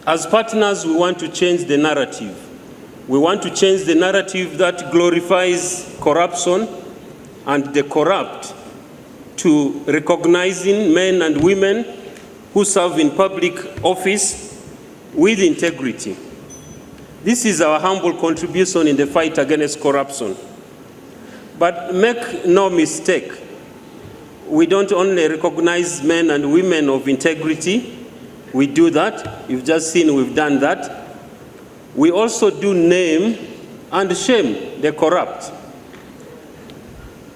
As partners, we want to change the narrative. We want to change the narrative that glorifies corruption and the corrupt to recognizing men and women who serve in public office with integrity. This is our humble contribution in the fight against corruption. But make no mistake, we don't only recognize men and women of integrity. We do that. You've just seen we've done that. We also do name and shame the corrupt.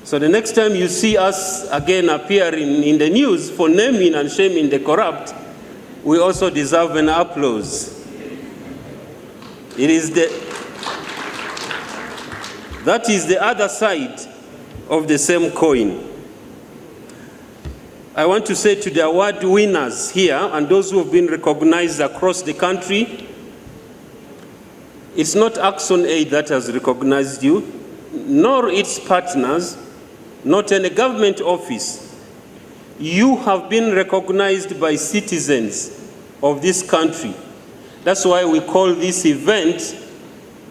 So the next time you see us again appearing in the news for naming and shaming the corrupt, we also deserve an applause. That is the other side of the same coin. I want to say to the award winners here and those who have been recognized across the country, it's not Actionaid that has recognized you, nor its partners, not any government office. You have been recognized by citizens of this country. That's why we call this event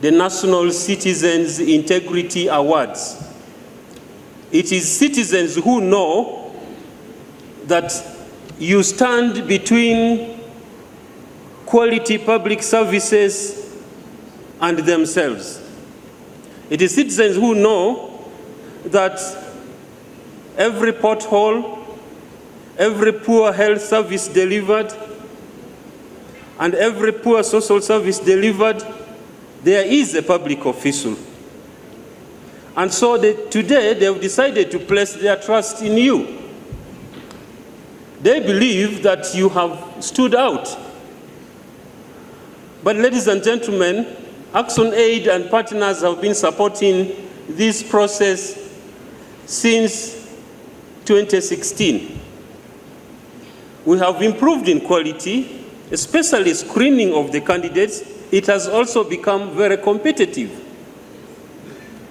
the National Citizens Integrity Awards. It is citizens who know that you stand between quality public services and themselves. It is citizens who know that every pothole, every poor health service delivered, and every poor social service delivered, there is a public official. And so today they have decided to place their trust in you. They believe that you have stood out. But ladies and gentlemen, Actionaid and partners have been supporting this process since 2016. We have improved in quality, especially screening of the candidates. It has also become very competitive.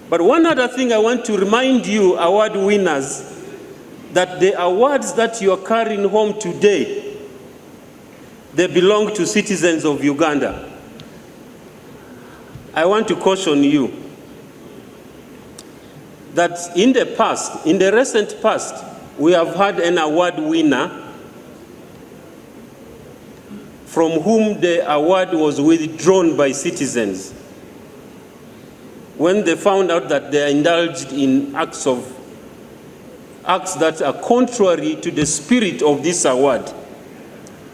But one other thing I want to remind you, award winners, that the awards that you are carrying home today, they belong to citizens of Uganda. I want to caution you that in the past, in the recent past, we have had an award winner from whom the award was withdrawn by citizens when they found out that they indulged in acts that are contrary to the spirit of this award.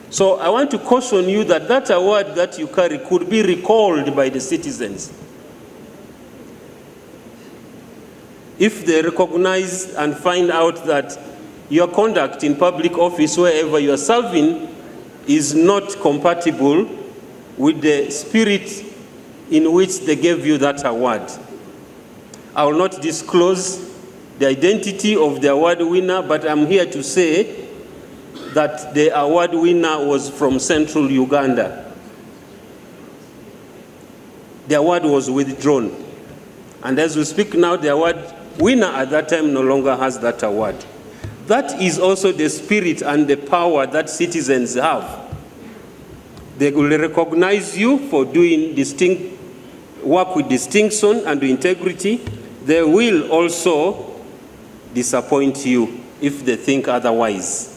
So I want to caution you that that award that you carry could be recalled by the citizens if they recognize and find out that your conduct in public office wherever you are serving is not compatible with the spirit in which they gave you that award. I will not disclose the identity of the award winner, but I'm here to say that the award winner was from central Uganda. The award was withdrawn. And as we speak now, the award winner at that time no longer has that award. That is also the spirit and the power that citizens have. They will recognize you for doing work with distinction and integrity. They will also disappoint you if they think otherwise.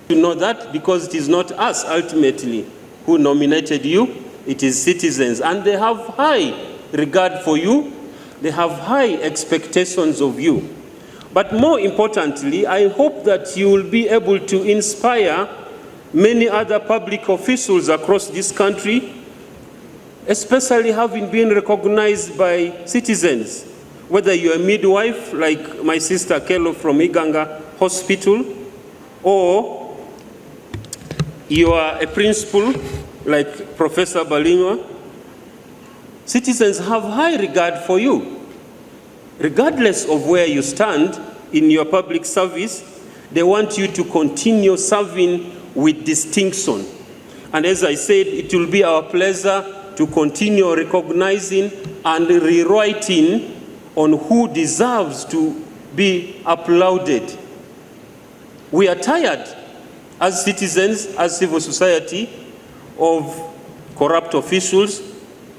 You know that because it is not us ultimately who nominated you, it is citizens, and they have high regard for you, they have high expectations of you. But more importantly, I hope that you will be able to inspire many other public officials across this country, especially having been recognized by citizens, whether you're a midwife like my sister Kello from Iganga Hospital, or you are a principal like Professor Balinwa. Citizens have high regard for you. Regardless of where you stand in your public service, they want you to continue serving with distinction. And as I said, it will be our pleasure to continue recognizing and rewriting on who deserves to be applauded. We are tired as citizens, as civil society, of corrupt officials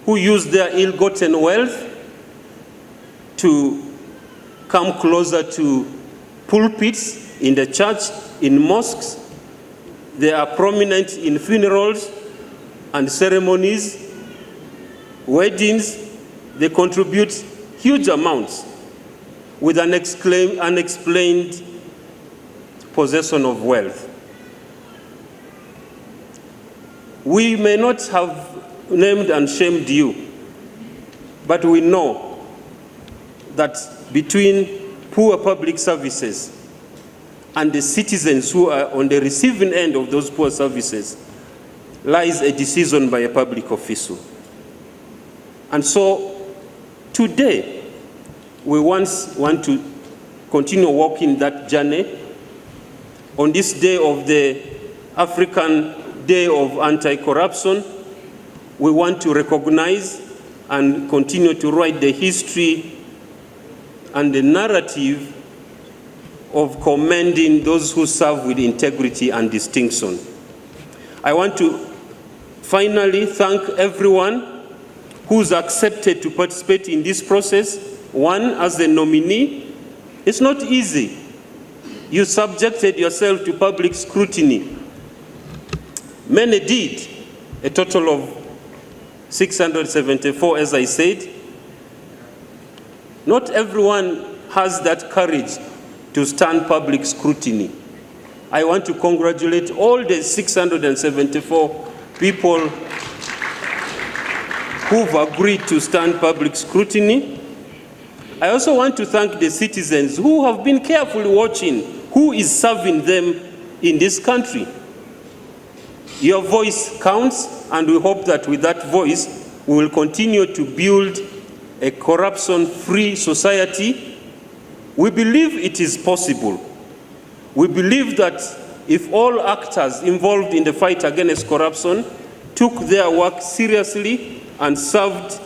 who use their ill-gotten wealth to come closer to pulpits in the church, in mosques. They are prominent in funerals and ceremonies, weddings. They contribute huge amounts with an unexplained possession of wealth. We may not have named and shamed you, but we know that between poor public services and the citizens who are on the receiving end of those poor services lies a decision by a public official. And so today, we want to continue walking that journey. On this day of the African Day of Anti-Corruption, we want to recognize and continue to write the history and the narrative of commending those who serve with integrity and distinction. I want to finally thank everyone who's accepted to participate in this process. One, as a nominee, it's not easy. You subjected yourself to public scrutiny. Many did, a total of 674, as I said. Not everyone has that courage to stand public scrutiny. I want to congratulate all the 674 people who've agreed to stand public scrutiny. I also want to thank the citizens who have been carefully watching who is serving them in this country. Your voice counts, and we hope that with that voice, we will continue to build a corruption-free society. We believe it is possible. We believe that if all actors involved in the fight against corruption took their work seriously and served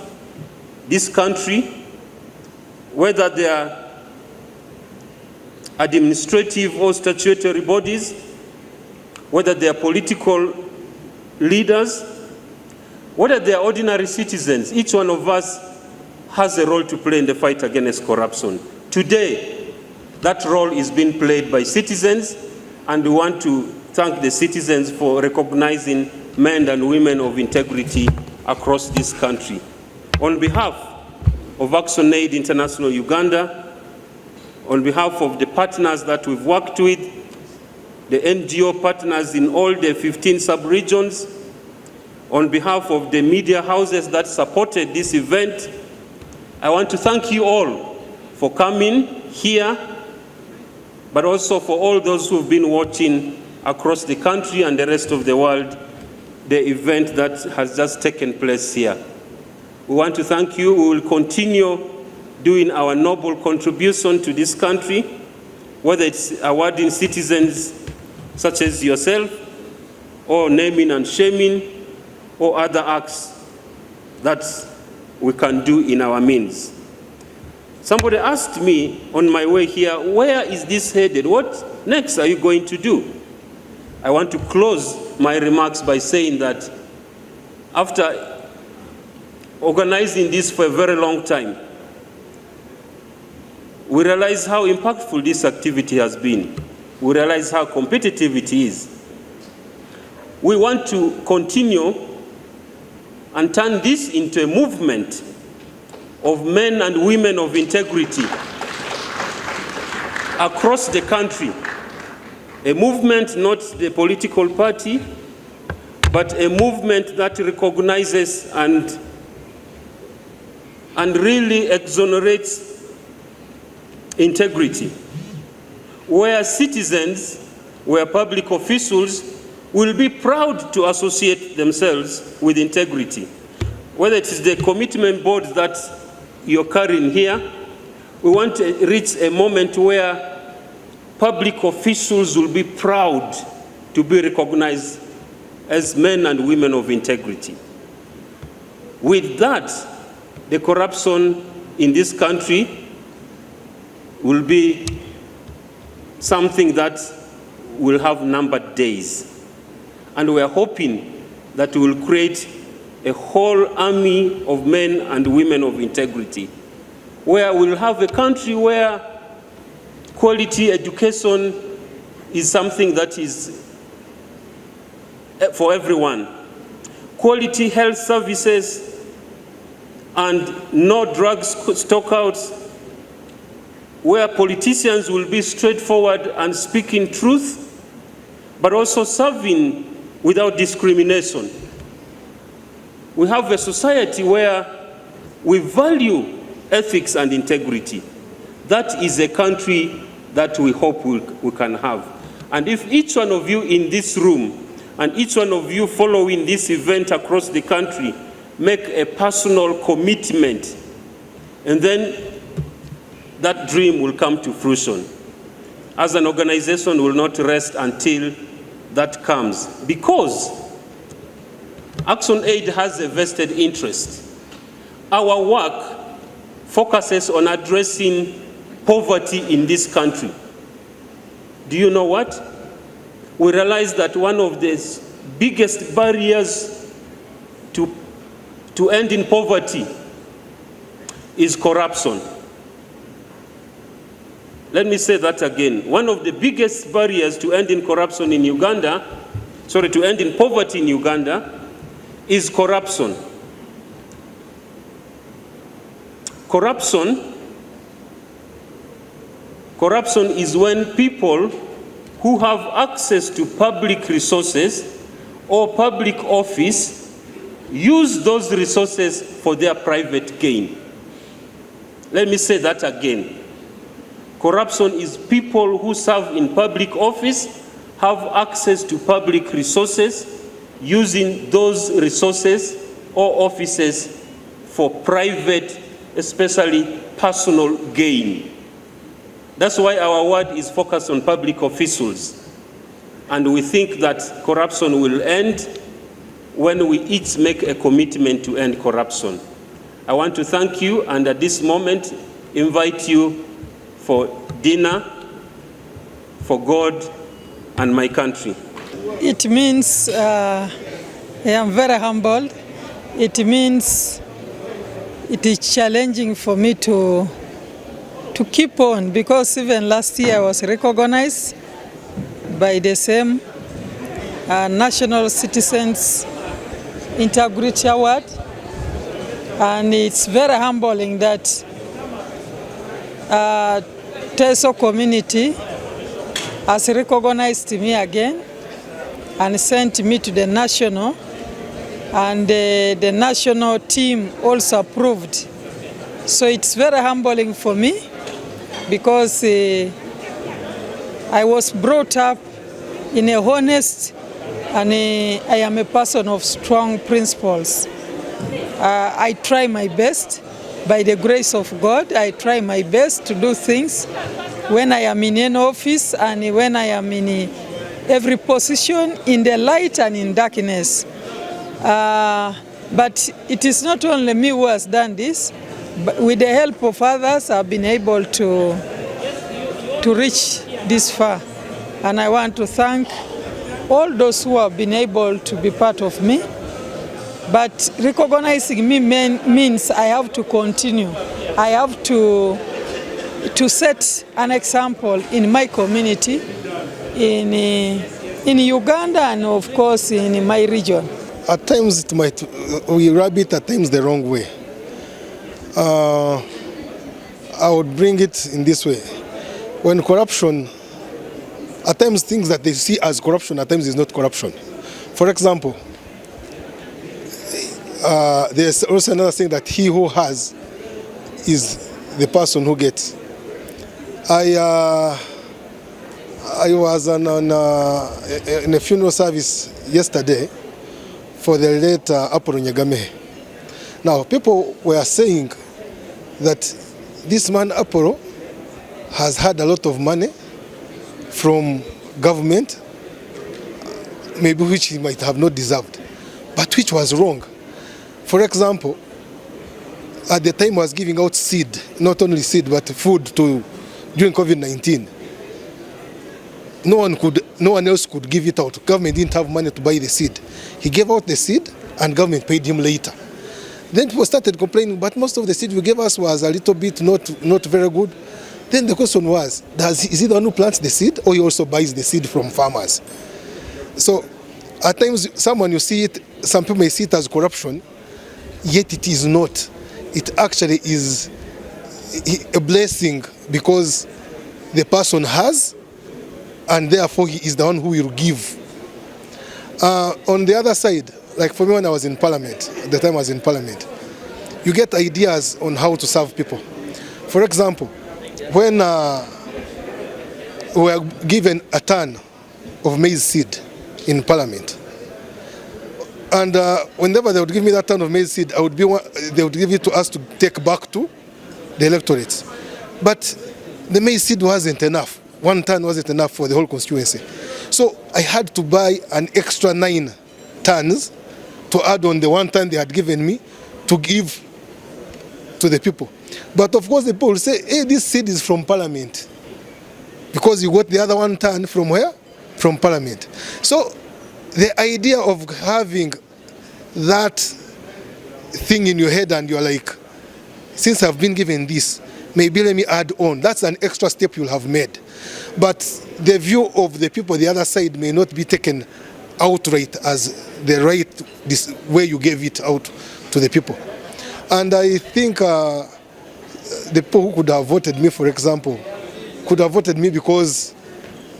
this country, whether they are administrative or statutory bodies, whether they are political leaders, whether they are ordinary citizens, each one of us has a role to play in the fight against corruption. Today, that role is being played by citizens, and we want to thank the citizens for recognizing men and women of integrity across this country. On behalf of Actionaid International Uganda, on behalf of the partners that we've worked with, the NGO partners in all the 15 sub-regions, on behalf of the media houses that supported this event, I want to thank you all for coming here, but also for all those who've been watching across the country and the rest of the world, the event that has just taken place here. We want to thank you. We will continue doing our noble contribution to this country, whether it's awarding citizens such as yourself, or naming and shaming, or other acts that we can do in our means. Somebody asked me on my way here, where is this headed? What next are you going to do? I want to close my remarks by saying that after organizing this for a very long time, we realize how impactful this activity has been. We realize how competitive it is. We want to continue and turn this into a movement of men and women of integrity across the country. A movement, not the political party, but a movement that recognizes and really exonerates integrity, where citizens, where public officials will be proud to associate themselves with integrity. Whether it is the commitment board that you're carrying here, we want to reach a moment where public officials will be proud to be recognized as men and women of integrity. With that, the corruption in this country will be something that will have numbered days. And we are hoping that will create a whole army of men and women of integrity, where we'll have a country where quality education is something that is for everyone. Quality health services and no drugs stockouts, where politicians will be straightforward and speaking truth, but also serving without discrimination. We have a society where we value ethics and integrity. That is a country that we hope we can have. And if each one of you in this room and each one of you following this event across the country make a personal commitment, and then that dream will come to fruition. As an organization, we will not rest until that comes, because Actionaid has a vested interest. Our work focuses on addressing poverty in this country. Do you know what? We realize that one of the biggest barriers to ending poverty is corruption. Let me say that again. One of the biggest barriers to ending corruption in Uganda, to ending poverty in Uganda, is corruption. Corruption is when people who have access to public resources or public office use those resources for their private gain. Let me say that again. Corruption is people who serve in public office, have access to public resources, using those resources or offices for private, especially personal gain. That's why our word is focused on public officials. And we think that corruption will end when we each make a commitment to end corruption. I want to thank you, and at this moment invite you for dinner for God and my country. It means I am very humbled. It means it is challenging for me to keep on, because even last year I was recognized by the same National Citizens Integrity Award, and it's very humbling that Teso community has recognized me again and sent me to the national, and the national team also approved. So it's very humbling for me, because I was brought up in a honest, and I am a person of strong principles. I try my best, by the grace of God, I try my best to do things when I am in an office and when I am in every position, in the light and in darkness. But it is not only me who has done this, but with the help of others, I've been able to reach this far. And I want to thank all those who have been able to be part of me. But recognizing me means I have to continue. I have to set an example in my community, in Uganda, and of course in my region. At times we rub it at times the wrong way. I would bring it in this way. When corruption, at times things that they see as corruption, at times is not corruption. For example, there's also another thing, that he who has is the person who gets. I was in a funeral service yesterday for the late Apollo Nyagame. Now, people were saying that this man Apollo has had a lot of money from government, maybe which he might have not deserved, but which was wrong. For example, at the time he was giving out seed, not only seed, but food during COVID-19. no one else could give it out. Government didn't have money to buy the seed. He gave out the seed and government paid him later. Then people started complaining, but most of the seed you gave us was a little bit not very good. Then the question was, is he the one who plants the seed, or he also buys the seed from farmers? So at times, some people may see it as corruption, yet it is not. It actually is a blessing because the person has, and therefore he is the one who will give. On the other side, like for me when I was in Parliament, at the time I was in Parliament, you get ideas on how to serve people. For example, when we were given a ton of maize seed in Parliament, and whenever they would give me that ton of maize seed, they would give it to us to take back to the electorates. But the maize seed wasn't enough. 1 ton wasn't enough for the whole constituency. So I had to buy an extra 9 tons to add on the 1 ton they had given me to give to the people. But of course the people will say, hey, this seed is from Parliament. Because you got the other 1 ton from where? From Parliament. So the idea of having that thing in your head and you're like, since I've been given this, maybe let me add on. That's an extra step you'll have made. But the view of the people the other side may not be taken outright as the right this way you gave it out to the people. And I think the people who could have voted me, for example, could have voted me because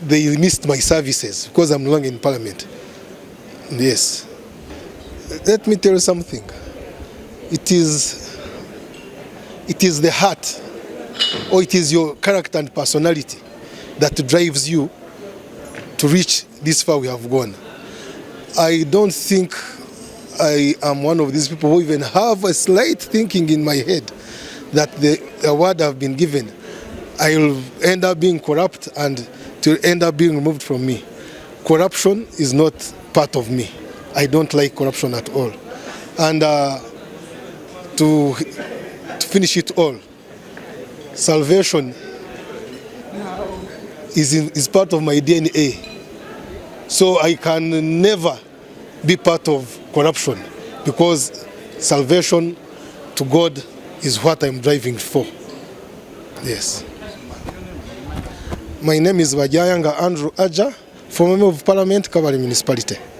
they missed my services, because I'm no longer in Parliament. Yes. Let me tell you something. It is the heart, or it is your character and personality that drives you to reach this far we have gone. I don't think I am one of these people who even have a slight thinking in my head that the award I've been given, I will end up being corrupt and to end up being removed from me. Corruption is not part of me. I don't like corruption at all. And to finish it all, salvation is part of my DNA. So I can never be part of corruption because salvation to God is what I'm driving for. Yes. My name is Vajayanga Andrew Aja, former Member of Parliament, Kabale Municipality.